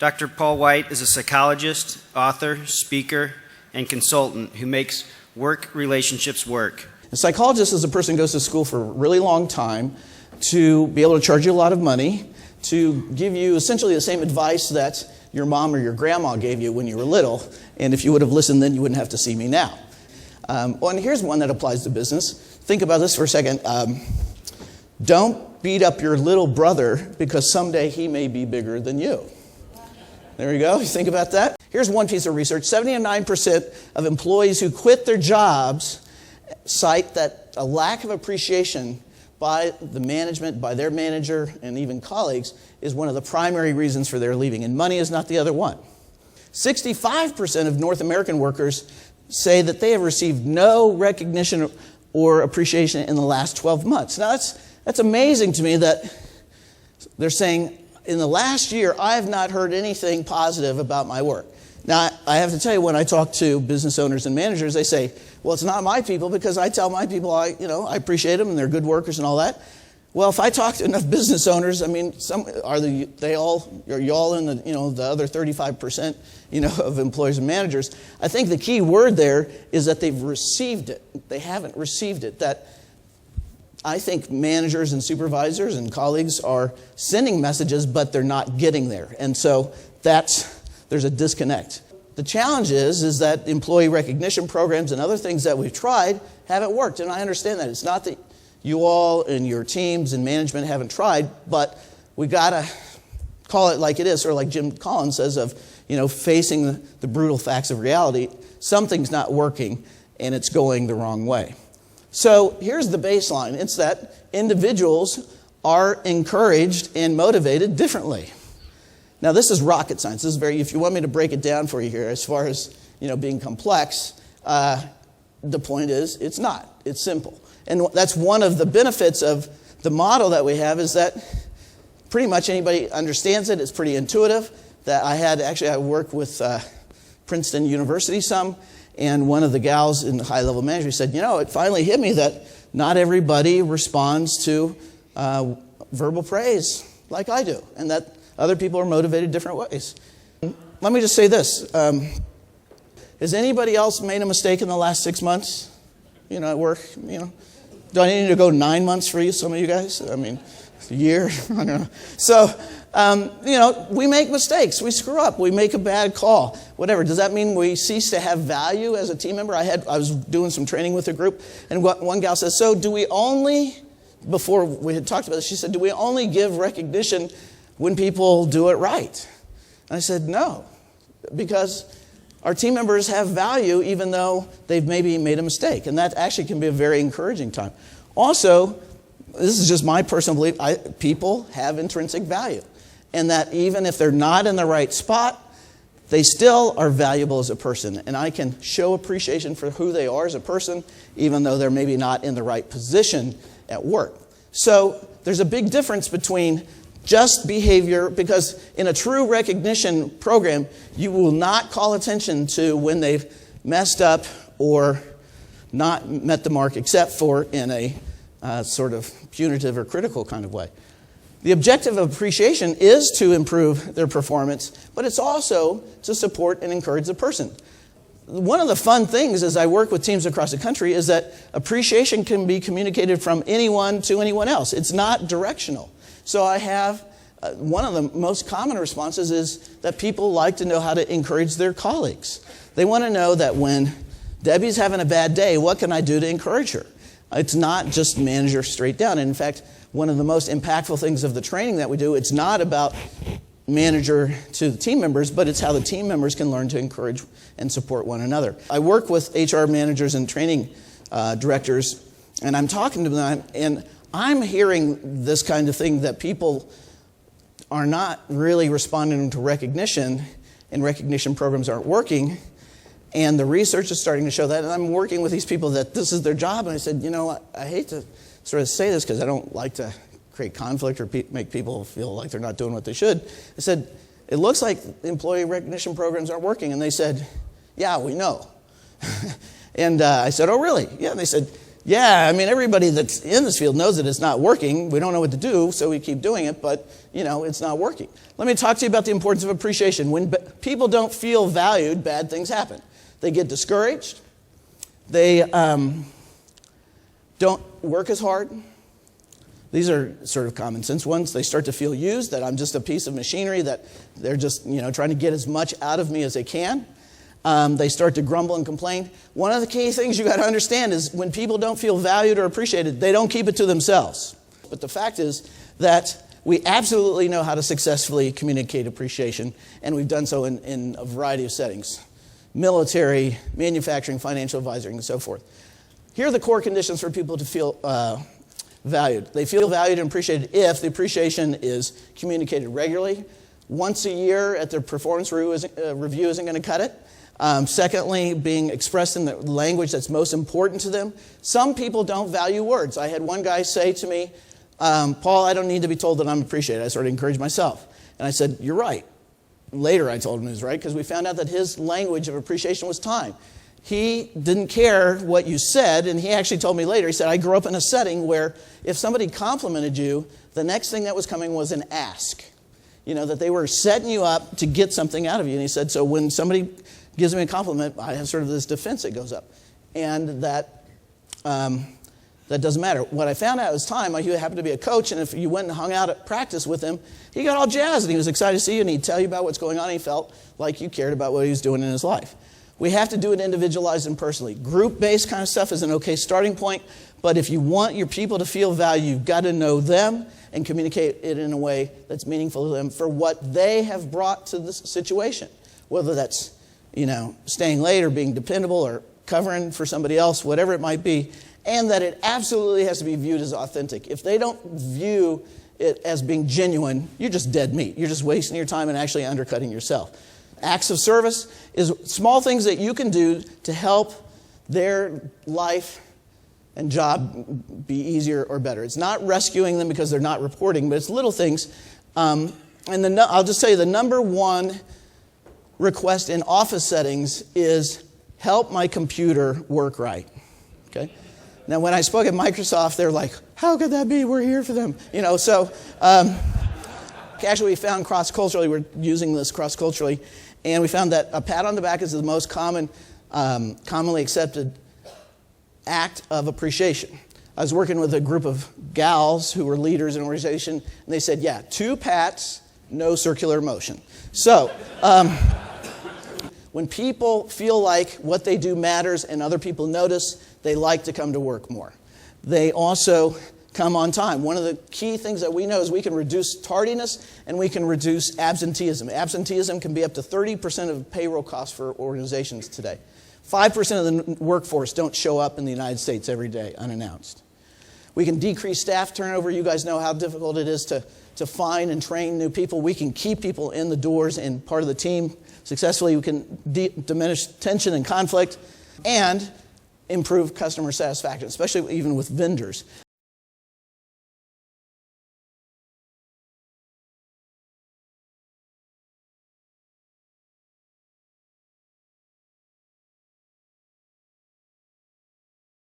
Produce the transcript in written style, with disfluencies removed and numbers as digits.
Dr. Paul White is a psychologist, author, speaker, and consultant who makes work relationships work. A psychologist is a person who goes to school for a really long time to be able to charge you a lot of money, to give you essentially the same advice that your mom or your grandma gave you when you were little. And if you would have listened then, you wouldn't have to see me now. And here's one that applies to business. Think about this for a second. Don't beat up your little brother because someday he may be bigger than you. There you go. You think about that? Here's one piece of research. 79% of employees who quit their jobs cite that a lack of appreciation by the management, by their manager, and even colleagues is one of the primary reasons for their leaving. And money is not the other one. 65% of North American workers say that they have received no recognition or appreciation in the last 12 months. Now, that's amazing to me that they're saying, in the last year, I have not heard anything positive about my work. Now, I have to tell you, when I talk to business owners and managers, they say, well, it's not my people, because I tell my people I appreciate them and they're good workers and all that. Well, if I talk to enough business owners, I mean, are you all in the other 35% of employees and managers? I think the key word there is that they've received it. They haven't received it. That I think managers and supervisors and colleagues are sending messages, but they're not getting there. And so there's a disconnect. The challenge is that employee recognition programs and other things that we've tried haven't worked. And I understand that. It's not that you all and your teams and management haven't tried, but we got to call it like it is, sort of like Jim Collins says of, facing the brutal facts of reality. Something's not working and it's going the wrong way. So here's the baseline. It's that individuals are encouraged and motivated differently. Now, this is rocket science. This is if you want me to break it down for you here, as far as, being complex, the point is it's not. It's simple. And that's one of the benefits of the model that we have, is that pretty much anybody understands it. It's pretty intuitive. I worked with Princeton University some, and one of the gals in the high-level management said, it finally hit me that not everybody responds to verbal praise like I do, and that other people are motivated different ways. Let me just say this. Has anybody else made a mistake in the last 6 months, at work? Do I need to go 9 months for you, some of you guys? I mean, a year? I don't know. So, we make mistakes. We screw up. We make a bad call. Whatever. Does that mean we cease to have value as a team member? I was doing some training with a group, and one gal says, so do we only, before we had talked about this, she said, do we only give recognition when people do it right? And I said, no, because our team members have value even though they've maybe made a mistake. And that actually can be a very encouraging time. Also, this is just my personal belief, people have intrinsic value. And that even if they're not in the right spot, they still are valuable as a person. And I can show appreciation for who they are as a person, even though they're maybe not in the right position at work. So there's a big difference between just behavior, because in a true recognition program, you will not call attention to when they've messed up or not met the mark, except for in a sort of punitive or critical kind of way. The objective of appreciation is to improve their performance, but it's also to support and encourage the person. One of the fun things as I work with teams across the country is that appreciation can be communicated from anyone to anyone else. It's not directional. So I have one of the most common responses is that people like to know how to encourage their colleagues. They want to know that when Debbie's having a bad day, what can I do to encourage her? It's not just manager straight down. And in fact, one of the most impactful things of the training that we do, it's not about manager to the team members, but it's how the team members can learn to encourage and support one another. I work with HR managers and training directors, and I'm talking to them, and I'm hearing this kind of thing, that people are not really responding to recognition, and recognition programs aren't working. And the research is starting to show that. And I'm working with these people that this is their job. And I said, I hate to sort of say this because I don't like to create conflict or make people feel like they're not doing what they should. I said, it looks like employee recognition programs aren't working. And they said, yeah, we know. And I said, oh, really? Yeah. And they said, Yeah, I mean, everybody that's in this field knows that it's not working. We don't know what to do, so we keep doing it, but, it's not working. Let me talk to you about the importance of appreciation. When people don't feel valued, bad things happen. They get discouraged. They don't work as hard. These are sort of common sense ones. They start to feel used, that I'm just a piece of machinery, that they're just, trying to get as much out of me as they can. They start to grumble and complain. One of the key things you got to understand is when people don't feel valued or appreciated, they don't keep it to themselves. But the fact is that we absolutely know how to successfully communicate appreciation, and we've done so in a variety of settings. Military, manufacturing, financial advisory, and so forth. Here are the core conditions for people to feel valued. They feel valued and appreciated if the appreciation is communicated regularly. Once a year at their performance review isn't going to cut it. Secondly, being expressed in the language that's most important to them. Some people don't value words. I had one guy say to me, Paul, I don't need to be told that I'm appreciated. I sort of encouraged myself. And I said, you're right. Later I told him he was right because we found out that his language of appreciation was time. He didn't care what you said, and he actually told me later, he said, I grew up in a setting where if somebody complimented you, the next thing that was coming was an ask. That they were setting you up to get something out of you. And he said, so when somebody gives me a compliment, I have sort of this defense that goes up. And that doesn't matter. What I found out was time. He happened to be a coach, and if you went and hung out at practice with him, he got all jazzed, and he was excited to see you, and he'd tell you about what's going on, and he felt like you cared about what he was doing in his life. We have to do it individualized and personally. Group-based kind of stuff is an okay starting point, but if you want your people to feel value, you've got to know them and communicate it in a way that's meaningful to them for what they have brought to this situation. Whether that's, staying late or being dependable or covering for somebody else, whatever it might be, and that it absolutely has to be viewed as authentic. If they don't view it as being genuine, you're just dead meat. You're just wasting your time and actually undercutting yourself. Acts of service is small things that you can do to help their life and job be easier or better. It's not rescuing them because they're not reporting, but it's little things. And I'll just tell you, the number one request in office settings is help my computer work right. Okay? Now, when I spoke at Microsoft, they're like, how could that be? We're here for them. Actually, we found cross-culturally, we're using this cross-culturally, and we found that a pat on the back is the most commonly accepted act of appreciation. I was working with a group of gals who were leaders in an organization, and they said, 2 pats, no circular motion. So, when people feel like what they do matters and other people notice, they like to come to work more. They also come on time. One of the key things that we know is we can reduce tardiness and we can reduce absenteeism. Absenteeism can be up to 30% of payroll costs for organizations today. 5% of the workforce don't show up in the United States every day unannounced. We can decrease staff turnover. You guys know how difficult it is to find and train new people. We can keep people in the doors and part of the team successfully. We can diminish tension and conflict and improve customer satisfaction, especially even with vendors.